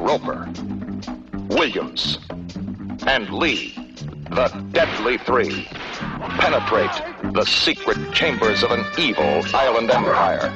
Roper, Williams, and Lee, the Deadly Three, penetrate the secret chambers of an evil island empire.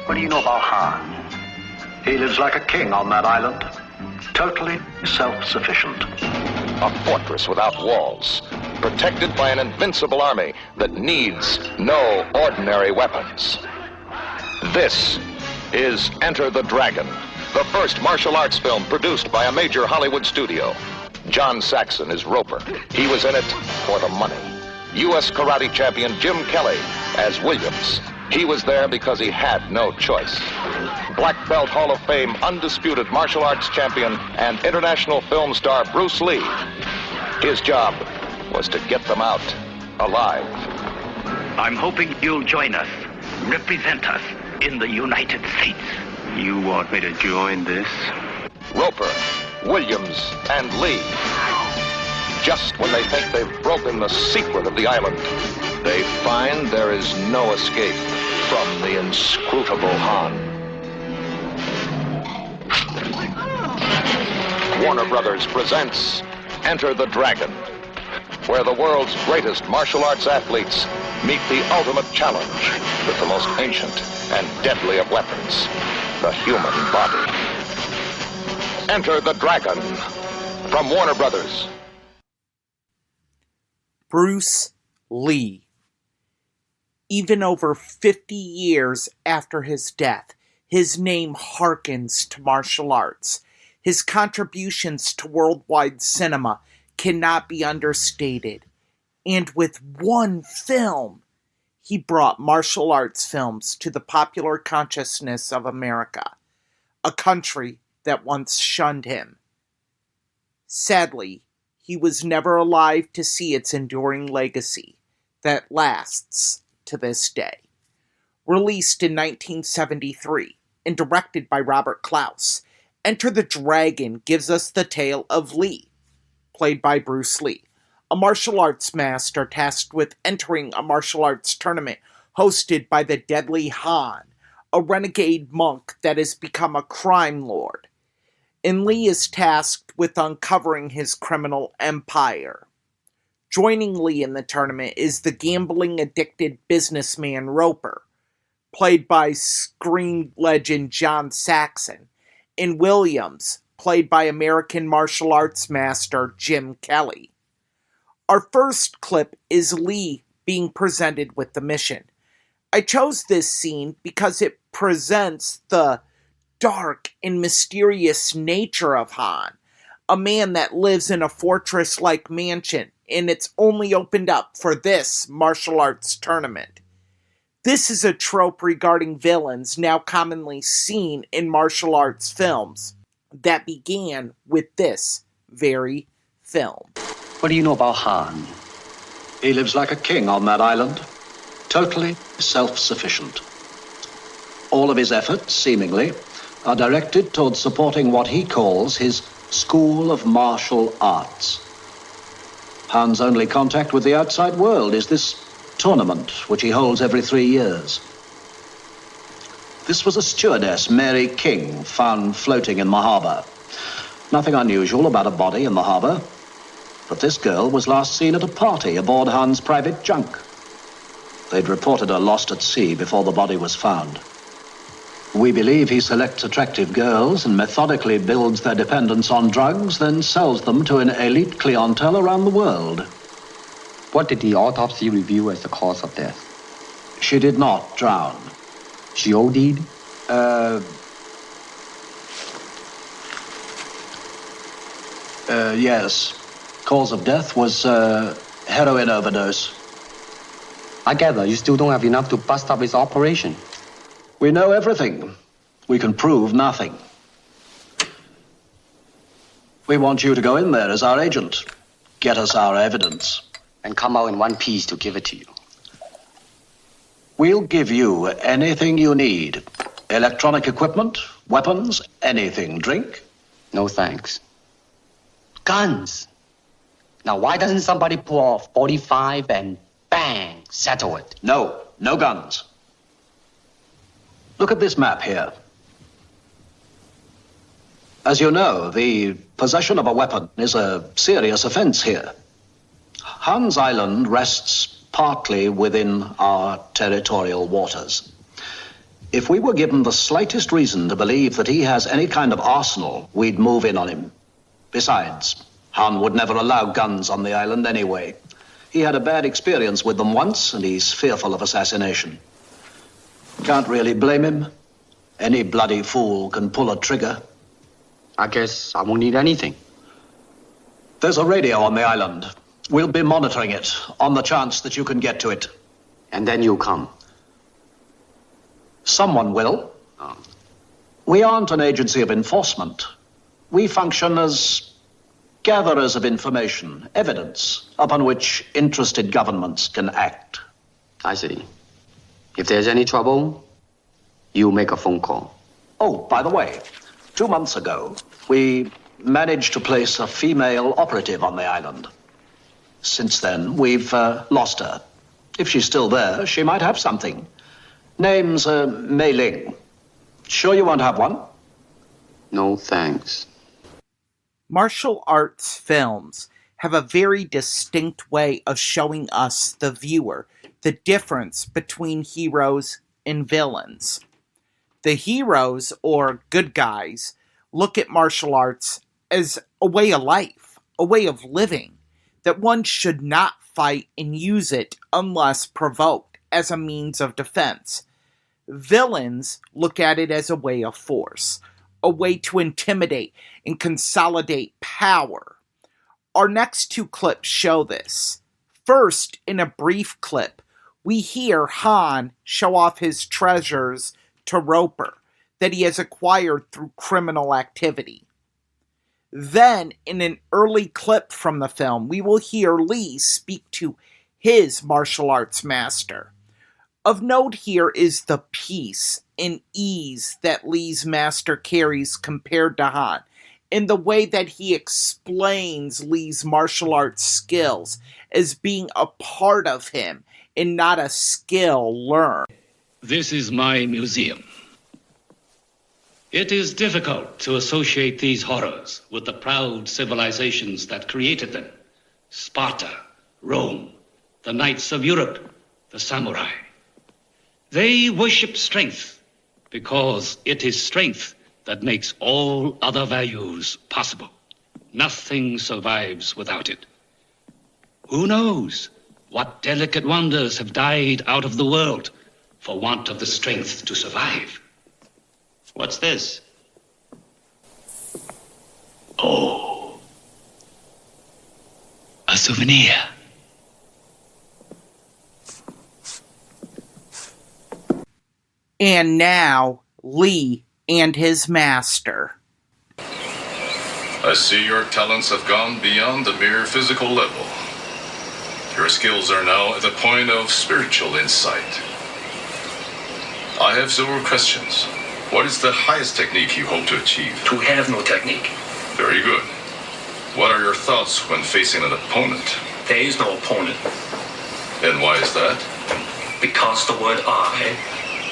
What do you know about Han? He lives like a king on that island, totally self-sufficient. A fortress without walls, protected by an invincible army that needs no ordinary weapons. This is Enter the Dragon, the first martial arts film produced by a major Hollywood studio. John Saxon is Roper. He was in it for the money. U.S. karate champion Jim Kelly as Williams. He was there because he had no choice. Black Belt Hall of Fame undisputed martial arts champion and international film star Bruce Lee. His job was to get them out alive. I'm hoping you'll join us, represent us in the United States. You want me to join this? Roper, Williams, and Lee. Just when they think they've broken the secret of the island, they find there is no escape from the inscrutable Han. Warner Brothers presents Enter the Dragon, where the world's greatest martial arts athletes meet the ultimate challenge with the most ancient and deadly of weapons, the human body. Enter the Dragon from Warner Brothers. Bruce Lee. Even over 50 years after his death, his name harkens to martial arts. His contributions to worldwide cinema cannot be understated. And with one film, he brought martial arts films to the popular consciousness of America, a country that once shunned him. Sadly, he was never alive to see its enduring legacy that lasts to this day. Released in 1973 and directed by Robert Klaus, Enter the Dragon gives us the tale of Lee, played by Bruce Lee, a martial arts master tasked with entering a martial arts tournament hosted by the deadly Han, a renegade monk that has become a crime lord. And Lee is tasked with uncovering his criminal empire. Joining Lee in the tournament is the gambling-addicted businessman Roper, played by screen legend John Saxon, and Williams, played by American martial arts master Jim Kelly. Our first clip is Lee being presented with the mission. I chose this scene because it presents the dark and mysterious nature of Han, a man that lives in a fortress-like mansion, and it's only opened up for this martial arts tournament. This is a trope regarding villains now commonly seen in martial arts films that began with this very film. What do you know about Han? He lives like a king on that island, totally self-sufficient. All of his efforts, seemingly, are directed towards supporting what he calls his School of Martial Arts. Han's only contact with the outside world is this tournament, which he holds every 3 years. This was a stewardess, Mary King, found floating in the harbor. Nothing unusual about a body in the harbor, but this girl was last seen at a party aboard Han's private junk. They'd reported her lost at sea before the body was found. We believe he selects attractive girls and methodically builds their dependence on drugs, then sells them to an elite clientele around the world. What did the autopsy reveal as the cause of death? She did not drown. She OD'd? Yes. Cause of death was, heroin overdose. I gather you still don't have enough to bust up his operation. We know everything. We can prove nothing. We want you to go in there as our agent. Get us our evidence. And come out in one piece to give it to you. We'll give you anything you need. Electronic equipment, weapons, anything. Drink? No thanks. Guns! Now why doesn't somebody pull off 45 and bang, settle it? No guns. Look at this map here. As you know, the possession of a weapon is a serious offense here. Hans Island rests partly within our territorial waters. If we were given the slightest reason to believe that he has any kind of arsenal, we'd move in on him. Besides, Han would never allow guns on the island anyway. He had a bad experience with them once, and he's fearful of assassination. Can't really blame him. Any bloody fool can pull a trigger. I guess I won't need anything. There's a radio on the island. We'll be monitoring it on the chance that you can get to it. And then you'll come. Someone will. We aren't an agency of enforcement. We function as gatherers of information, evidence, upon which interested governments can act. I see. If there's any trouble, you make a phone call. Oh, by the way, 2 months ago, we managed to place a female operative on the island. Since then, we've lost her. If she's still there, she might have something. Name's Mei Ling. Sure you won't have one? No, thanks. Martial arts films have a very distinct way of showing us, the viewer, the difference between heroes and villains. The heroes, or good guys, look at martial arts as a way of life, a way of living, that one should not fight and use it unless provoked as a means of defense. Villains look at it as a way of force, a way to intimidate and consolidate power. Our next two clips show this. First, in a brief clip, we hear Han show off his treasures to Roper that he has acquired through criminal activity. Then, in an early clip from the film, we will hear Lee speak to his martial arts master. Of note here is the peace and ease that Lee's master carries compared to Han, in the way that he explains Lee's martial arts skills as being a part of him and not a skill learned. This is my museum. It is difficult to associate these horrors with the proud civilizations that created them. Sparta, Rome, the knights of Europe, the samurai. They worship strength because it is strength that makes all other values possible. Nothing survives without it. Who knows what delicate wonders have died out of the world for want of the strength to survive? What's this? Oh, a souvenir. And now, Lee and his master. I see your talents have gone beyond the mere physical level. Your skills are now at the point of spiritual insight. I have several questions. What is the highest technique you hope to achieve? To have no technique. Very good. What are your thoughts when facing an opponent? There is no opponent. And why is that? Because the word I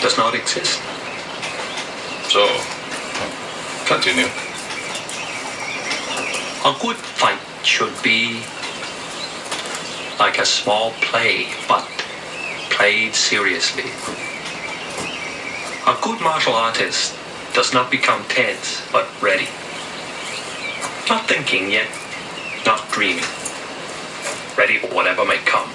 does not exist. So, continue. A good fight should be like a small play, but played seriously. A good martial artist does not become tense, but ready. Not thinking yet, not dreaming. Ready for whatever may come.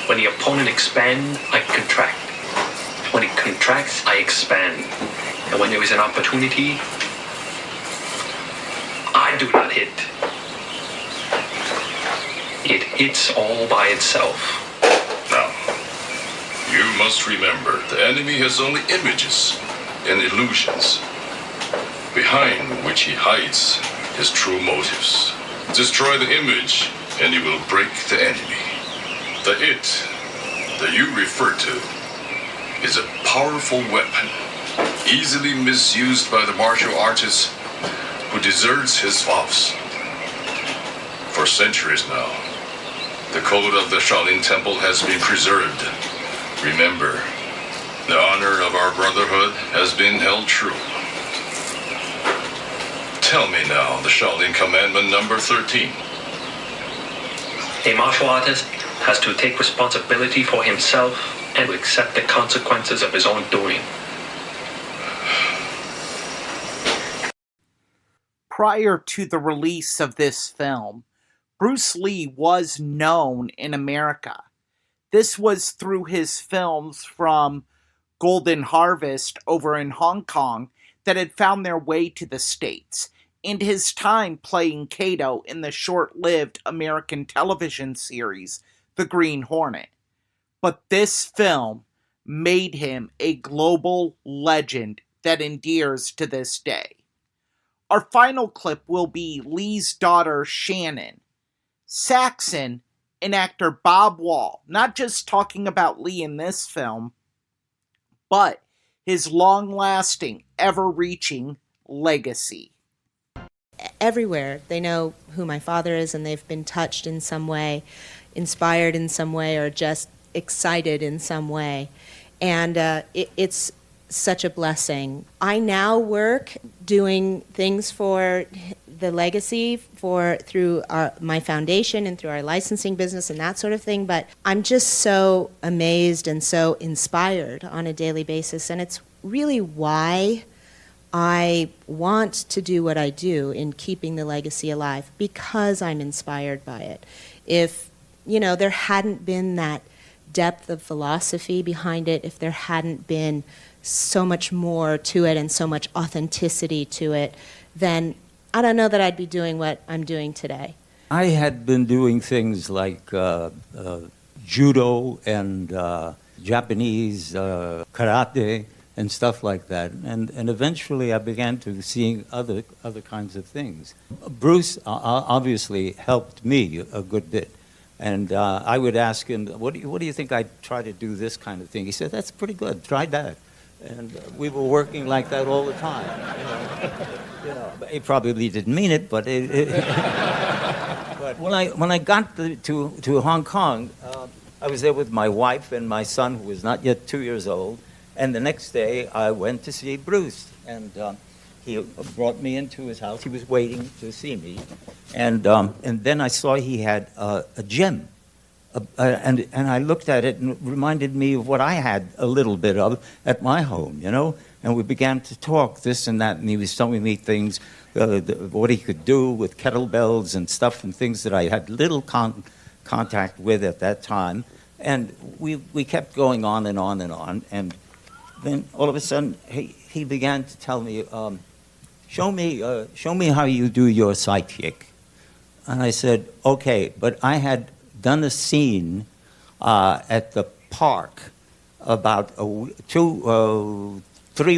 When the opponent expands, I contract. When it contracts, I expand. And when there is an opportunity, I do not hit. It hits all by itself. Now, you must remember the enemy has only images and illusions, behind which he hides his true motives. Destroy the image, and you will break the enemy. The it that you refer to is a powerful weapon, easily misused by the martial artist who deserts his vows. For centuries now, the code of the Shaolin Temple has been preserved. Remember, the honor of our brotherhood has been held true. Tell me now, the Shaolin Commandment number 13. A martial artist has to take responsibility for himself and to accept the consequences of his own doing. Prior to the release of this film, Bruce Lee was known in America. This was through his films from Golden Harvest over in Hong Kong that had found their way to the States, and his time playing Kato in the short-lived American television series, The Green Hornet. But this film made him a global legend that endears to this day. Our final clip will be Lee's daughter, Shannon. Saxon and actor Bob Wall, not just talking about Lee in this film, but his long-lasting, ever-reaching legacy. Everywhere, they know who my father is, and they've been touched in some way, inspired in some way, or just excited in some way. And it's such a blessing. I now work doing things for the legacy through my foundation and through our licensing business and that sort of thing, but I'm just so amazed and so inspired on a daily basis, and it's really why I want to do what I do in keeping the legacy alive, because I'm inspired by it. If, there hadn't been that depth of philosophy behind it, if there hadn't been so much more to it and so much authenticity to it, then I don't know that I'd be doing what I'm doing today. I had been doing things like judo and Japanese karate and stuff like that, and eventually I began to see other kinds of things. Bruce obviously helped me a good bit, and I would ask him, what do you think I'd try to do this kind of thing? He said, that's pretty good, try that. And we were working like that all the time. He probably didn't mean it, but but when I got to Hong Kong, I was there with my wife and my son, who was not yet 2 years old. And the next day, I went to see Bruce, and he brought me into his house. He was waiting to see me, and then I saw he had a gym. And I looked at it, and it reminded me of what I had a little bit of at my home, And we began to talk this and that, and he was telling me things, what he could do with kettlebells and stuff and things that I had little contact with at that time. And we kept going on and on and on. And then all of a sudden, he began to tell me, show me how you do your side kick. And I said, okay, but I had done a scene at the park about 3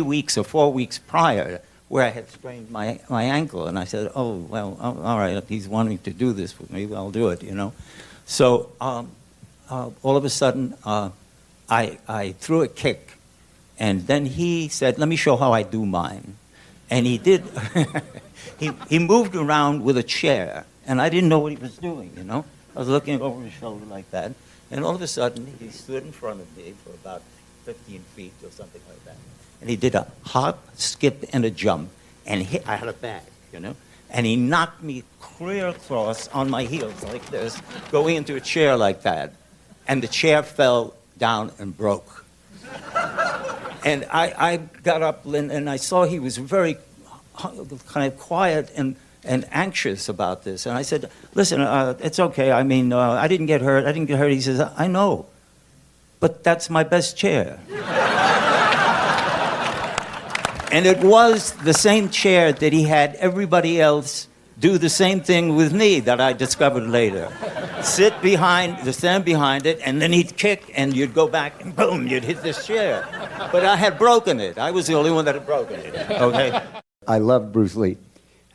weeks or 4 weeks prior, where I had sprained my ankle. And I said, oh, well, all right, he's wanting to do this with me, I'll do it, So all of a sudden, I threw a kick, and then he said, let me show how I do mine. And he did. he moved around with a chair, and I didn't know what he was doing, I was looking over his shoulder like that, and all of a sudden, he stood in front of me for about 15 feet or something like that. And he did a hop, skip, and a jump, and I had a bag, and he knocked me clear across on my heels like this, going into a chair like that, and the chair fell down and broke. And I got up, and I saw he was very kind of quiet and anxious about this. And I said, listen, it's okay. I mean, I didn't get hurt. He says, I know, but that's my best chair. And it was the same chair that he had everybody else do the same thing with me that I discovered later. Stand behind it, and then he'd kick, and you'd go back, and boom, you'd hit this chair. But I had broken it. I was the only one that had broken it, okay? I loved Bruce Lee,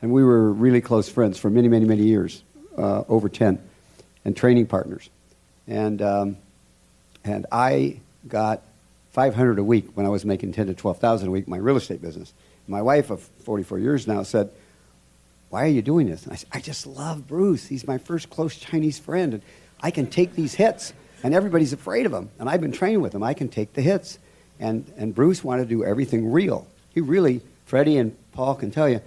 and we were really close friends for many, many, many years, over 10, and training partners. And I got $500 a week when I was making $10,000 to $12,000 a week in my real estate business. My wife of 44 years now said, why are you doing this? And I said, I just love Bruce. He's my first close Chinese friend, and I can take these hits, and everybody's afraid of him. And I've been training with him. I can take the hits. And Bruce wanted to do everything real. He really, Freddie and Paul can tell you,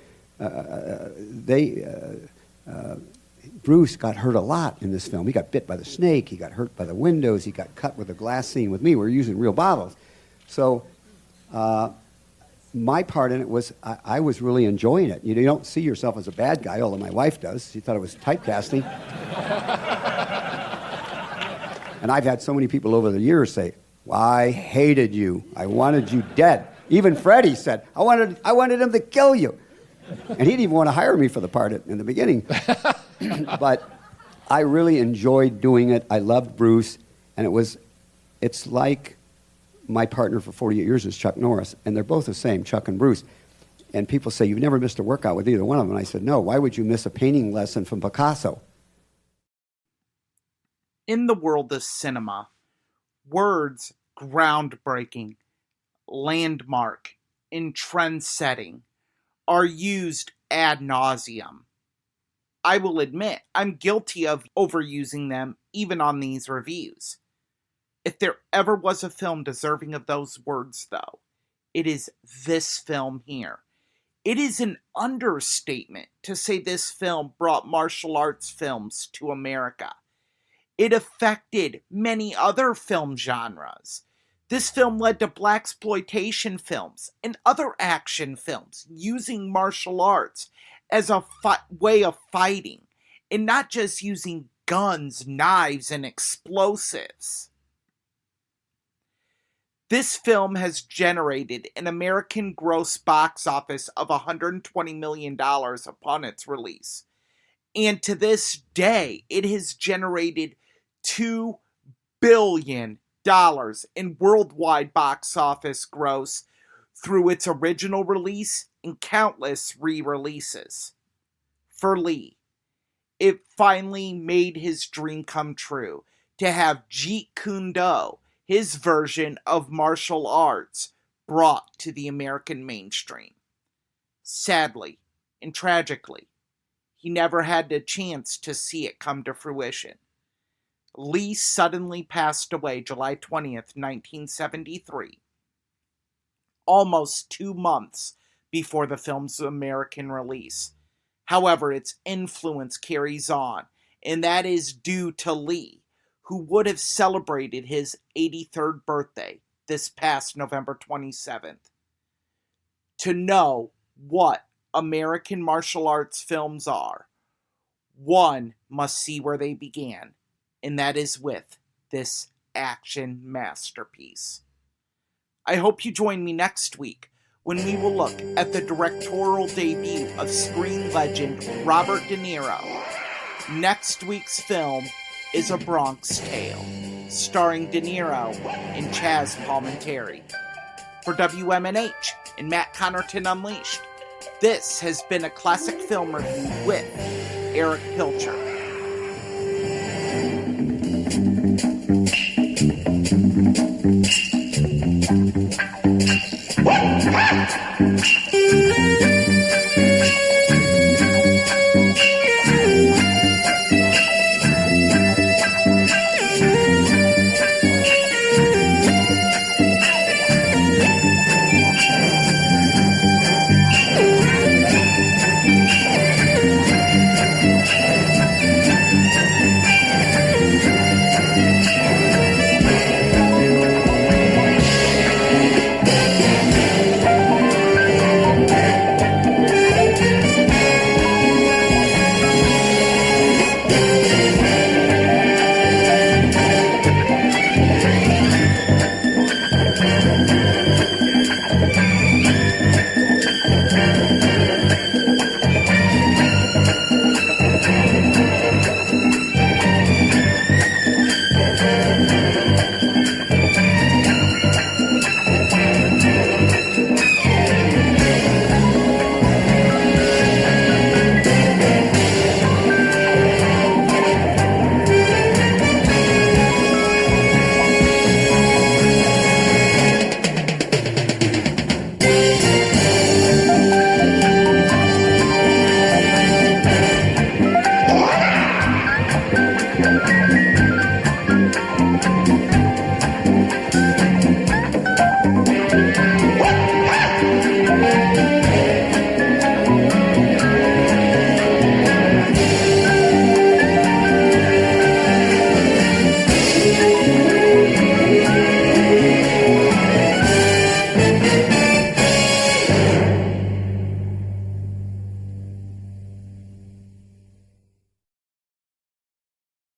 Bruce got hurt a lot in this film. He got bit by the snake. He got hurt by the windows. He got cut with a glass scene with me. We were using real bottles. So my part in it was I was really enjoying it. You don't see yourself as a bad guy, although my wife does. She thought it was typecasting. And I've had so many people over the years say, well, I hated you. I wanted you dead. Even Freddie said, I wanted him to kill you. And he didn't even want to hire me for the part in the beginning. But I really enjoyed doing it. I loved Bruce. And it's like my partner for 48 years is Chuck Norris. And they're both the same, Chuck and Bruce. And people say, you've never missed a workout with either one of them. And I said, no, why would you miss a painting lesson from Picasso? In the world of cinema, words groundbreaking, landmark, and trend-setting are used ad nauseum. I will admit, I'm guilty of overusing them even on these reviews. If there ever was a film deserving of those words, though, it is this film here. It is an understatement to say this film brought martial arts films to America. It affected many other film genres. This film led to blaxploitation films and other action films using martial arts as a way of fighting, and not just using guns, knives, and explosives. This film has generated an American gross box office of $120 million upon its release. And to this day, it has generated $2 billion in worldwide box office gross through its original release and countless re-releases. For Lee, it finally made his dream come true to have Jeet Kune Do, his version of martial arts, brought to the American mainstream. Sadly and tragically, he never had the chance to see it come to fruition. Lee suddenly passed away July 20th, 1973, almost 2 months before the film's American release. However, its influence carries on, and that is due to Lee, who would have celebrated his 83rd birthday this past November 27th. To know what American martial arts films are, one must see where they began, and that is with this action masterpiece. I hope you join me next week when we will look at the directorial debut of screen legend Robert De Niro. Next week's film is A Bronx Tale, starring De Niro and Chaz Palminteri. For WMNH and Matt Connarton Unleashed, this has been a classic film review with Erich Pilcher. What?